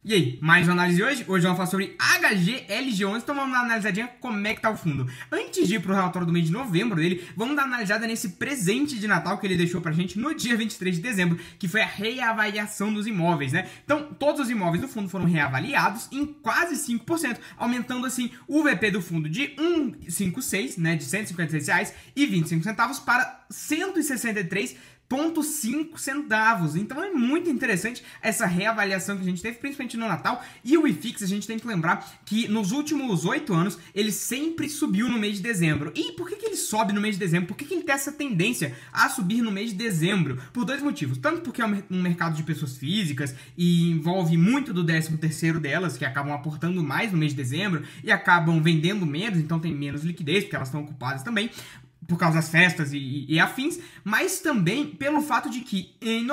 E aí, mais uma análise hoje? Hoje vamos falar sobre HGLG11, então vamos dar uma analisadinha como é que tá o fundo. Antes de ir pro relatório do mês de novembro dele, vamos dar uma analisada nesse presente de Natal que ele deixou pra gente no dia 23 de dezembro, que foi a reavaliação dos imóveis, né? Então, todos os imóveis do fundo foram reavaliados em quase 5%, aumentando assim o VP do fundo de 156, né, de R$ 156,25 para R$ 163,5 centavos. Então é muito interessante essa reavaliação que a gente teve, principalmente no Natal. E o IFIX, a gente tem que lembrar que nos últimos 8 anos ele sempre subiu no mês de dezembro. E por que ele sobe no mês de dezembro? Por que ele tem essa tendência a subir no mês de dezembro? Por dois motivos. Tanto porque é um mercado de pessoas físicas e envolve muito do 13º delas, que acabam aportando mais no mês de dezembro e acabam vendendo menos, então tem menos liquidez, porque elas estão ocupadas também por causa das festas e afins, mas também pelo fato de que em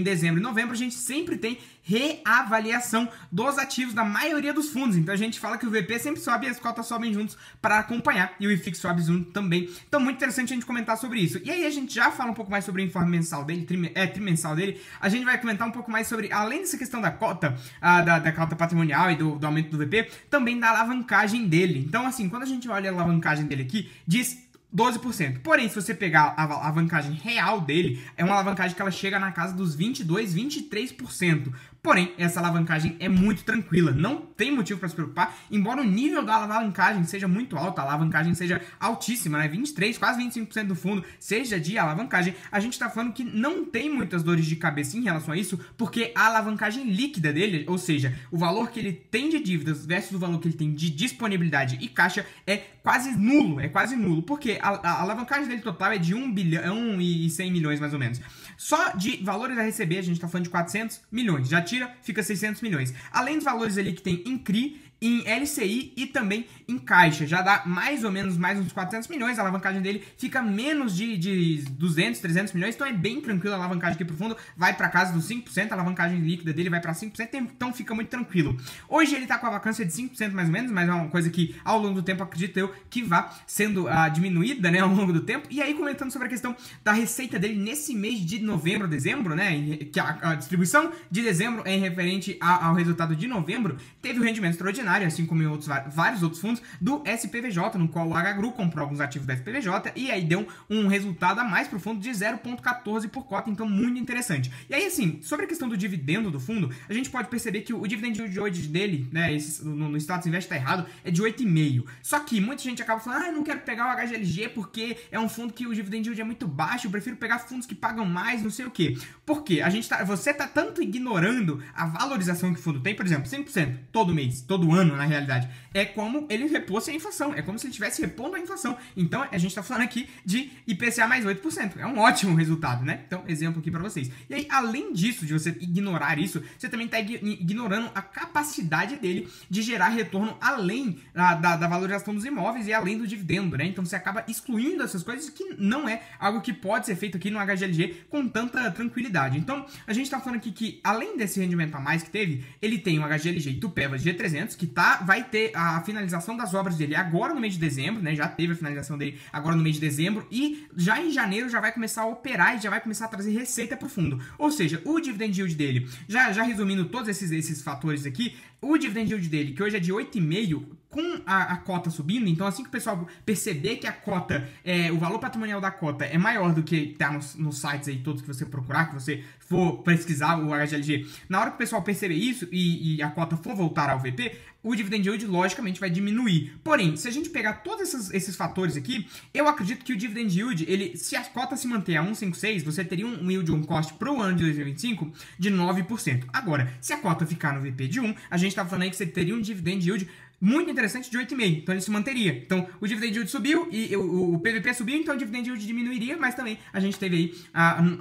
dezembro e novembro, a gente sempre tem reavaliação dos ativos da maioria dos fundos. Então a gente fala que o VP sempre sobe e as cotas sobem juntos para acompanhar, e o IFIX sobe junto também. Então muito interessante a gente comentar sobre isso. E aí a gente já fala um pouco mais sobre o informe mensal dele, trimensal dele. A gente vai comentar um pouco mais sobre, além dessa questão da cota, da cota patrimonial e do aumento do VP, também da alavancagem dele. Então assim, quando a gente olha a alavancagem dele aqui, diz 12%. Porém, se você pegar a alavancagem real dele, é uma alavancagem que ela chega na casa dos 22, 23%. Porém, essa alavancagem é muito tranquila, não tem motivo para se preocupar, embora o nível da alavancagem seja muito alto, a alavancagem seja altíssima, né? 23, quase 25% do fundo seja de alavancagem, a gente está falando que não tem muitas dores de cabeça em relação a isso, porque a alavancagem líquida dele, ou seja, o valor que ele tem de dívidas versus o valor que ele tem de disponibilidade e caixa é quase nulo, porque a alavancagem dele total é de 1 bilhão e 100 milhões mais ou menos. Só de valores a receber, a gente está falando de 400 milhões, já tira, fica 600 milhões. Além dos valores ali que tem em CRI, em LCI e também em caixa, já dá mais ou menos mais uns 400 milhões, a alavancagem dele fica menos de 200, 300 milhões, então é bem tranquilo a alavancagem aqui pro fundo, vai para casa dos 5%, a alavancagem líquida dele vai para 5%, então fica muito tranquilo. Hoje ele tá com a vacância de 5% mais ou menos, mas é uma coisa que ao longo do tempo acredito eu que vá sendo diminuída, né, ao longo do tempo. E aí comentando sobre a questão da receita dele nesse mês de novembro, dezembro, né, que a distribuição de dezembro é referente ao resultado de novembro, teve um rendimento extraordinário, assim como em vários outros fundos, do SPVJ, no qual o HGRU comprou alguns ativos da SPVJ, e aí deu um resultado a mais para o fundo de 0,14 por cota, então muito interessante. E aí, assim, sobre a questão do dividendo do fundo, a gente pode perceber que o dividend de hoje dele, né, no Status Invest tá errado, é de 8,5. Só que muita gente acaba falando, eu não quero pegar o HGLG porque é um fundo que o dividend yield é muito baixo, eu prefiro pegar fundos que pagam mais, não sei o quê. Por quê? Você tá tanto ignorando a valorização que o fundo tem, por exemplo, 5% todo mês, todo ano, na realidade, é como ele repôs a inflação, é como se ele estivesse repondo a inflação. Então a gente está falando aqui de IPCA mais 8%, é um ótimo resultado, né? Então, exemplo aqui para vocês. E aí, além disso, de você ignorar isso, você também está ignorando a capacidade dele de gerar retorno além da valorização dos imóveis e além do dividendo, né? Então você acaba excluindo essas coisas que não é algo que pode ser feito aqui no HGLG com tanta tranquilidade. Então, a gente está falando aqui que, além desse rendimento a mais que teve, ele tem o HGLG Itupeva G300, que vai ter a finalização das obras dele agora no mês de dezembro, né? Já teve a finalização dele agora no mês de dezembro, e já em janeiro já vai começar a operar e já vai começar a trazer receita para o fundo. Ou seja, o dividend yield dele, já resumindo todos esses fatores aqui, o dividend yield dele, que hoje é de 8,5, com a cota subindo, então assim que o pessoal perceber que a cota, o valor patrimonial da cota é maior do que tá nos sites aí todos que você procurar, que você for pesquisar o HGLG, na hora que o pessoal perceber isso e a cota for voltar ao VP, o dividend yield logicamente vai diminuir. Porém, se a gente pegar todos esses fatores aqui, eu acredito que o dividend yield, se a cota se manter a 1,56, você teria um yield on cost para o ano de 2025 de 9%. Agora, se a cota ficar no VP de 1, a gente está falando aí que você teria um dividend yield muito interessante de 8,5, então ele se manteria. Então o dividend yield subiu e o PVP subiu, então o dividend yield diminuiria, mas também a gente teve aí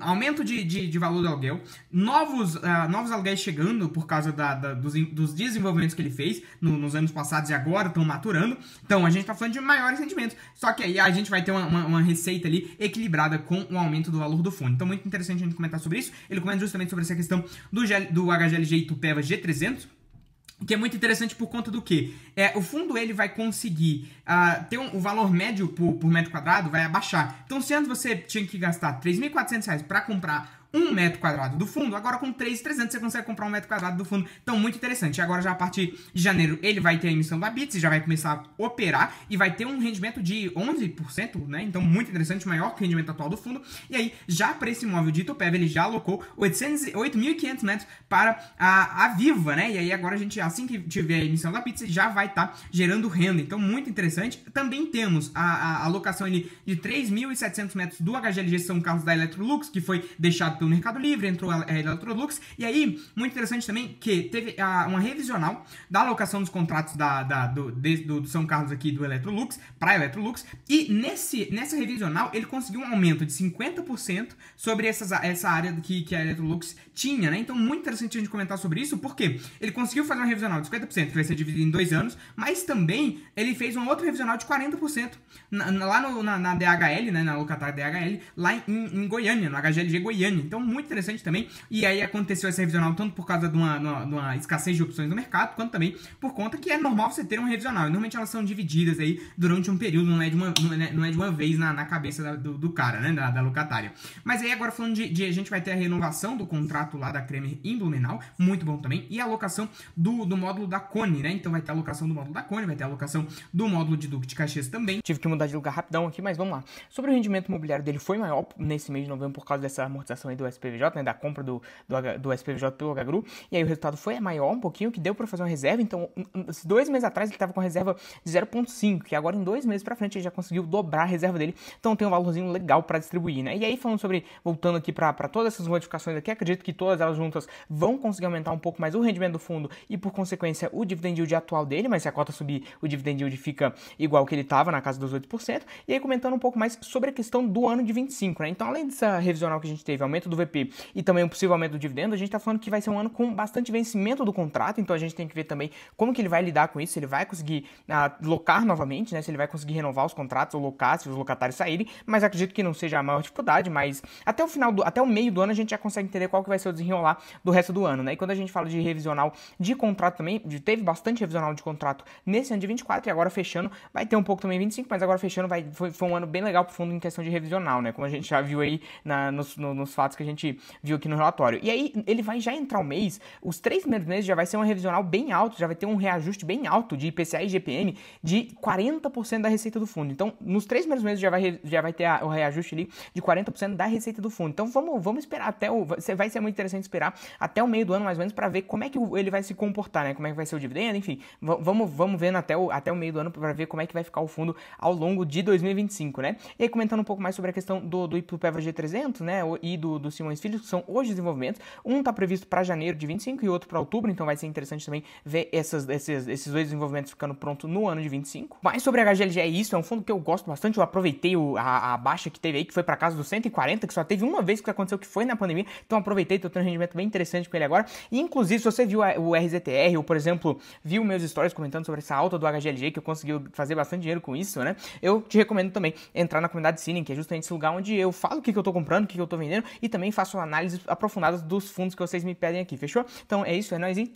aumento de valor do aluguel, novos aluguéis chegando por causa dos desenvolvimentos que ele fez nos anos passados e agora estão maturando, então a gente está falando de maiores rendimentos, só que aí a gente vai ter uma receita ali equilibrada com o aumento do valor do fundo. Então muito interessante a gente comentar sobre isso. Ele comenta justamente sobre essa questão do HGLG Itupeva G300, que é muito interessante por conta do que o fundo ele vai conseguir ter o valor médio por metro quadrado vai abaixar. Então, se antes você tinha que gastar R$ 3.400 para comprar 1 metro quadrado do fundo, agora com 3.300 você consegue comprar 1 metro quadrado do fundo. Então, muito interessante. Agora, já a partir de janeiro, ele vai ter a emissão da Bits, já vai começar a operar e vai ter um rendimento de 11%, né? Então, muito interessante, maior que o rendimento atual do fundo. E aí, já para esse imóvel de Itupeva, ele já alocou 8.500 metros para a Viva, né? E aí, agora a gente, assim que tiver a emissão da Bits, já vai estar gerando renda. Então, muito interessante. Também temos a alocação ali de 3.700 metros do HGLG São Carlos da Electrolux, que foi deixado pelo Mercado Livre, entrou a Electrolux. E aí, muito interessante também que teve uma revisional da alocação dos contratos do São Carlos aqui do Electrolux para a Electrolux. E nessa revisional, ele conseguiu um aumento de 50% sobre essa área que a Electrolux tinha, né? Então, muito interessante a gente comentar sobre isso, porque ele conseguiu fazer uma revisional de 50%, que vai ser dividido em 2 anos, mas também ele fez uma outra revisional de 40% lá na DHL, né, na locatária DHL, lá em Goiânia, no HGLG Goiânia. Então, muito interessante também. E aí aconteceu essa revisional tanto por causa de uma escassez de opções no mercado, quanto também por conta que é normal você ter uma revisional. E normalmente elas são divididas aí durante um período, não é de uma vez na cabeça do cara, né, da locatária. Mas aí agora falando a gente vai ter a renovação do contrato lá da Cremer em Blumenau, muito bom também, e a alocação do módulo da Cone, né? Então vai ter a alocação do módulo da Cone, vai ter a alocação do módulo de Duque de Caxias também. Tive que mudar de lugar rapidão aqui, mas vamos lá. Sobre o rendimento imobiliário dele, foi maior nesse mês de novembro por causa dessa amortização aí do SPVJ, né? Da compra do SPVJ pelo HGRU, e aí o resultado foi maior um pouquinho, que deu pra fazer uma reserva. Então, 2 meses atrás ele tava com a reserva de 0,5, que agora em 2 meses pra frente ele já conseguiu dobrar a reserva dele. Então tem um valorzinho legal pra distribuir, né? E aí falando sobre, voltando aqui pra todas essas modificações aqui, acredito que todas elas juntas vão conseguir aumentar um pouco mais o rendimento do fundo e por consequência o dividend yield atual dele, mas se a cota subir, o dividend yield fica igual que ele tava, na casa dos 8%. E aí comentando um pouco mais sobre a questão do ano de 25, né? Então além dessa revisional que a gente teve, aumento do VP e também um possível aumento do dividendo, a gente tá falando que vai ser um ano com bastante vencimento do contrato, então a gente tem que ver também como que ele vai lidar com isso, se ele vai conseguir locar novamente, né? Se ele vai conseguir renovar os contratos ou locar, se os locatários saírem, mas acredito que não seja a maior dificuldade, mas até o meio do ano a gente já consegue entender qual que vai ser o desenrolar do resto do ano, né? E quando a gente fala de revisional de contrato também, teve bastante revisional de contrato nesse ano de 24 e agora fechando, vai ter um pouco também 25, mas agora fechando foi um ano bem legal pro fundo em questão de revisional, né? Como a gente já viu aí nos fatos que a gente viu aqui no relatório. E aí ele vai já entrar o mês, os 3 primeiros meses já vai ser uma revisional bem alto, já vai ter um reajuste bem alto de IPCA e GPM de 40% da receita do fundo. Então, nos 3 primeiros meses já vai ter o reajuste ali de 40% da receita do fundo. Então, vamos esperar vai ser muito interessante esperar até o meio do ano, mais ou menos, para ver como é que ele vai se comportar, né? Como é que vai ser o dividendo, enfim. Vamos vendo até o meio do ano para ver como é que vai ficar o fundo ao longo de 2025, né? E aí, comentando um pouco mais sobre a questão do Itupeva G300, né? E do Simões Filho, que são hoje desenvolvimentos. Um tá previsto para janeiro de 25 e outro para outubro, então vai ser interessante também ver esses 2 desenvolvimentos ficando pronto no ano de 25. Mas sobre a HGLG é isso, é um fundo que eu gosto bastante, eu aproveitei a baixa que teve aí, que foi para casa dos 140, que só teve uma vez que aconteceu, que foi na pandemia, então aproveitei, tô tendo um rendimento bem interessante com ele agora. E inclusive, se você viu o RZTR, ou por exemplo, viu meus stories comentando sobre essa alta do HGLG, que eu consegui fazer bastante dinheiro com isso, né? Eu te recomendo também entrar na comunidade Cine, que é justamente esse lugar onde eu falo o que eu tô comprando, o que eu tô vendendo, e também faço análises aprofundadas dos fundos que vocês me pedem aqui, fechou? Então é isso, é nóis, hein?